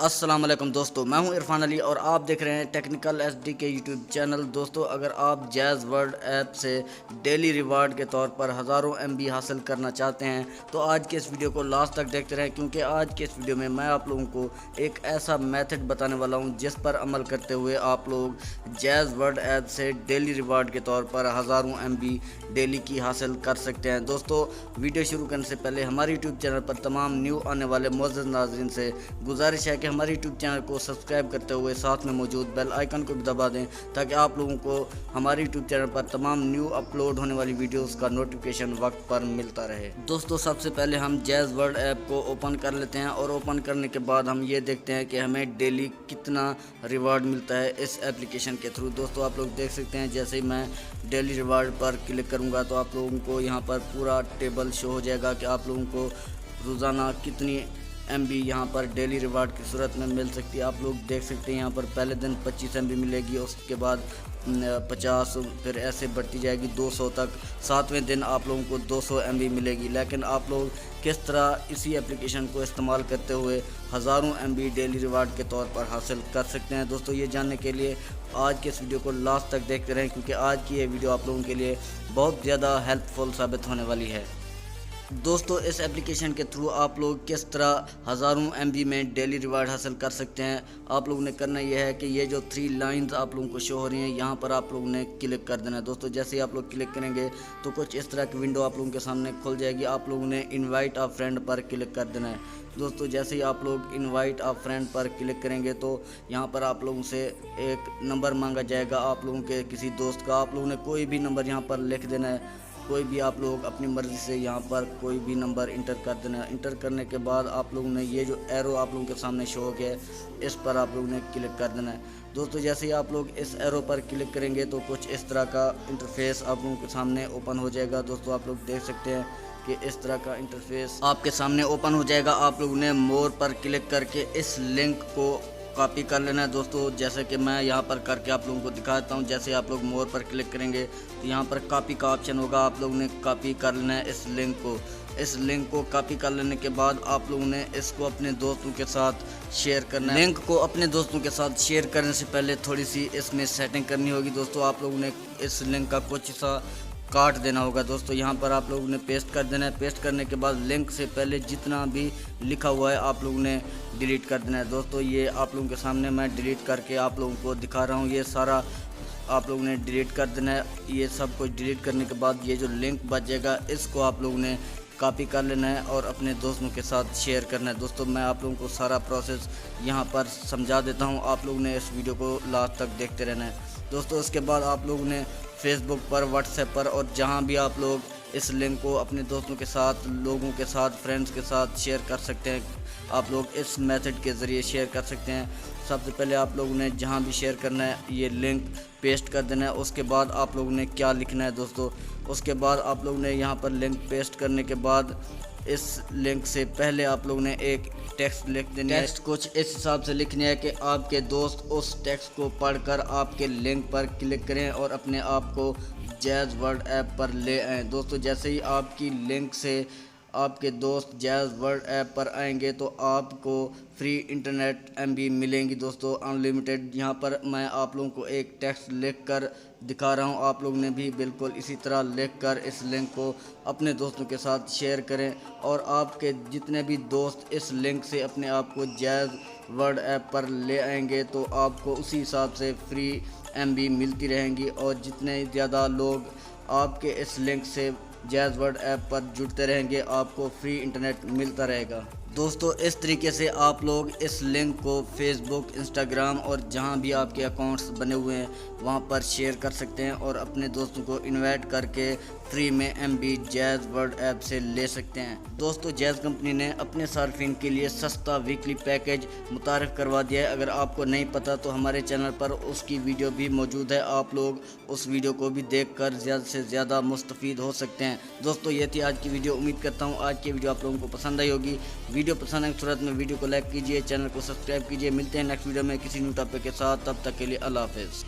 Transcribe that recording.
السلام علیکم دوستو، میں ہوں عرفان علی اور آپ دیکھ رہے ہیں ٹیکنیکل ایس ڈی کے یوٹیوب چینل۔ دوستو اگر آپ جیز ورلڈ ایپ سے ڈیلی ریوارڈ کے طور پر ہزاروں MB حاصل کرنا چاہتے ہیں تو آج کے اس ویڈیو کو لاسٹ تک دیکھتے رہیں، کیونکہ آج کے اس ویڈیو میں آپ لوگوں کو ایک ایسا میتھڈ بتانے والا ہوں جس پر عمل کرتے ہوئے آپ لوگ جیز ورلڈ ایپ سے ڈیلی ریوارڈ کے طور پر ہزاروں MB ڈیلی کی حاصل کر سکتے ہیں۔ دوستو ویڈیو شروع کرنے سے پہلے ہماری یوٹیوب چینل پر تمام نیو آنے والے معزز ناظرین سے گزارش ہے کہ ہماری یوٹیوب چینل کو سبسکرائب کرتے ہوئے ساتھ میں موجود بیل آئیکن کو بھی دبا دیں تاکہ آپ لوگوں کو ہماری یوٹیوب چینل پر تمام نیو اپلوڈ ہونے والی ویڈیوز کا نوٹیفیکیشن وقت پر ملتا رہے۔ دوستو سب سے پہلے ہم جیز ورلڈ ایپ کو اوپن کر لیتے ہیں اور اوپن کرنے کے بعد ہم یہ دیکھتے ہیں کہ ہمیں ڈیلی کتنا ریوارڈ ملتا ہے اس ایپلیکیشن کے تھرو۔ دوستو آپ لوگ دیکھ سکتے ہیں جیسے ہی میں ڈیلی ریوارڈ پر کلک کروں گا تو آپ لوگوں کو یہاں پر پورا ٹیبل شو ہو جائے گا کہ آپ لوگوں کو روزانہ کتنی MB یہاں پر ڈیلی ریوارڈ کی صورت میں مل سکتی ہے۔ آپ لوگ دیکھ سکتے ہیں یہاں پر پہلے دن 25 MB ملے گی، اس کے بعد 50، پھر ایسے بڑھتی جائے گی 200 تک، 7ویں دن آپ لوگوں کو 200 MB ملے گی۔ لیکن آپ لوگ کس طرح اسی اپلیکیشن کو استعمال کرتے ہوئے ہزاروں MB ڈیلی ریوارڈ کے طور پر حاصل کر سکتے ہیں، دوستو یہ جاننے کے لیے آج کے اس ویڈیو کو لاسٹ تک دیکھتے رہیں، کیونکہ آج کی یہ ویڈیو آپ لوگوں کے لیے بہت زیادہ ہیلپ فل ثابت ہونے والی ہے۔ دوستو اس ایپلیکیشن کے تھرو آپ لوگ کس طرح ہزاروں MB میں ڈیلی ریوارڈ حاصل کر سکتے ہیں، آپ لوگوں نے کرنا یہ ہے کہ یہ جو 3 لائنز آپ لوگوں کو شو ہو رہی ہیں یہاں پر آپ لوگوں نے کلک کر دینا ہے۔ دوستو جیسے ہی آپ لوگ کلک کریں گے تو کچھ اس طرح کی ونڈو آپ لوگوں کے سامنے کھل جائے گی، آپ لوگوں نے انوائٹ آ فرینڈ پر کلک کر دینا ہے۔ دوستو جیسے ہی آپ لوگ انوائٹ آ فرینڈ پر کلک کریں گے تو یہاں پر آپ لوگوں سے ایک نمبر مانگا جائے گا آپ لوگوں کے کسی دوست کا، آپ لوگوں نے کوئی بھی نمبر یہاں پر لکھ دینا ہے، کوئی بھی آپ لوگ اپنی مرضی سے یہاں پر کوئی بھی نمبر انٹر کر دینا ہے۔ انٹر کرنے کے بعد آپ لوگوں نے یہ جو ایرو آپ لوگوں کے سامنے شو ہو گیا ہے اس پر آپ لوگوں نے کلک کر دینا ہے۔ دوستو جیسے ہی آپ لوگ اس ایرو پر کلک کریں گے تو کچھ اس طرح کا انٹرفیس آپ لوگوں کے سامنے اوپن ہو جائے گا۔ دوستو آپ لوگ دیکھ سکتے ہیں کہ اس طرح کا انٹرفیس آپ کے سامنے اوپن ہو جائے گا۔ آپ لوگوں نے مور پر کلک کر کے اس لنک کو کاپی کر لینا ہے۔ دوستو جیسے کہ میں یہاں پر کر کے آپ لوگوں کو دکھاتا ہوں، جیسے آپ لوگ مور پر کلک کریں گے تو یہاں پر کاپی کا آپشن ہوگا، آپ لوگوں نے کاپی کر لینا ہے اس لنک کو۔ اس لنک کو کاپی کر لینے کے بعد آپ لوگوں نے اس کو اپنے دوستوں کے ساتھ شیئر کرنا ہے۔ لنک کو اپنے دوستوں کے ساتھ شیئر کرنے سے پہلے تھوڑی سی اس میں سیٹنگ کرنی ہوگی۔ دوستو آپ لوگوں نے اس لنک کا کچھ حصہ کاٹ دینا ہوگا۔ دوستو یہاں پر آپ لوگوں نے پیسٹ کر دینا ہے۔ پیسٹ کرنے کے بعد لنک سے پہلے جتنا بھی لکھا ہوا ہے آپ لوگوں نے ڈیلیٹ کر دینا ہے۔ دوستو یہ آپ لوگوں کے سامنے میں ڈیلیٹ کر کے آپ لوگوں کو دکھا رہا ہوں، یہ سارا آپ لوگوں نے ڈیلیٹ کر دینا ہے۔ یہ سب کچھ ڈیلیٹ کرنے کے بعد یہ جو لنک بچ جائے گا اس کو آپ لوگوں نے کاپی کر لینا ہے اور اپنے دوستوں کے ساتھ شیئر کرنا ہے۔ دوستو میں آپ لوگوں کو سارا پروسیس یہاں پر سمجھا دیتا ہوں، آپ لوگوں نے اس ویڈیو کو لاسٹ تک دیکھتے رہنا ہے۔ دوستو اس کے بعد آپ لوگوں نے فیس بک پر، واٹس ایپ پر اور جہاں بھی آپ لوگ اس لنک کو اپنے دوستوں کے ساتھ، لوگوں کے ساتھ، فرینڈز کے ساتھ شیئر کر سکتے ہیں، آپ لوگ اس میتھڈ کے ذریعے شیئر کر سکتے ہیں۔ سب سے پہلے آپ لوگوں نے جہاں بھی شیئر کرنا ہے یہ لنک پیسٹ کر دینا ہے۔ اس کے بعد آپ لوگوں نے کیا لکھنا ہے دوستو، اس کے بعد آپ لوگوں نے یہاں پر لنک پیسٹ کرنے کے بعد اس لنک سے پہلے آپ لوگوں نے ایک ٹیکسٹ لکھ دینی ہے۔ ٹیکسٹ کچھ اس حساب سے لکھنی ہے کہ آپ کے دوست اس ٹیکسٹ کو پڑھ کر آپ کے لنک پر کلک کریں اور اپنے آپ کو جیز ورلڈ ایپ پر لے آئیں۔ دوستو جیسے ہی آپ کی لنک سے آپ کے دوست جیز ورلڈ ایپ پر آئیں گے تو آپ کو فری انٹرنیٹ MB ملیں گی، دوستو انلیمیٹڈ۔ یہاں پر میں آپ لوگوں کو ایک ٹیکسٹ لکھ کر دکھا رہا ہوں، آپ لوگوں نے بھی بالکل اسی طرح لکھ کر اس لنک کو اپنے دوستوں کے ساتھ شیئر کریں اور آپ کے جتنے بھی دوست اس لنک سے اپنے آپ کو جیز ورلڈ ایپ پر لے آئیں گے تو آپ کو اسی حساب سے فری MB ملتی رہیں گی، اور جتنے زیادہ لوگ آپ کے اس لنک سے جیز ورلڈ ایپ پر جڑتے رہیں گے آپ کو فری انٹرنیٹ ملتا رہے گا۔ دوستو اس طریقے سے آپ لوگ اس لنک کو فیس بک، انسٹاگرام اور جہاں بھی آپ کے اکاؤنٹس بنے ہوئے ہیں وہاں پر شیئر کر سکتے ہیں اور اپنے دوستوں کو انوائٹ کر کے فری میں MB جیز ورلڈ ایپ سے لے سکتے ہیں۔ دوستو جیز کمپنی نے اپنے صارفین کے لیے سستا ویکلی پیکج متعارف کروا دیا ہے۔ اگر آپ کو نہیں پتہ تو ہمارے چینل پر اس کی ویڈیو بھی موجود ہے، آپ لوگ اس ویڈیو کو بھی دیکھ کر زیادہ سے زیادہ مستفید ہو سکتے ہیں۔ دوستو یہ تھی آج کی ویڈیو، امید کرتا ہوں آج کی ویڈیو آپ لوگوں کو پسند آئی ہوگی۔ ویڈیو پسند آنے کی صورت میں ویڈیو کو لائک کیجئے، چینل کو سبسکرائب کیجئے۔ ملتے ہیں نیکسٹ ویڈیو میں کسی نیو ٹاپک کے ساتھ، تب تک کے لیے اللہ حافظ۔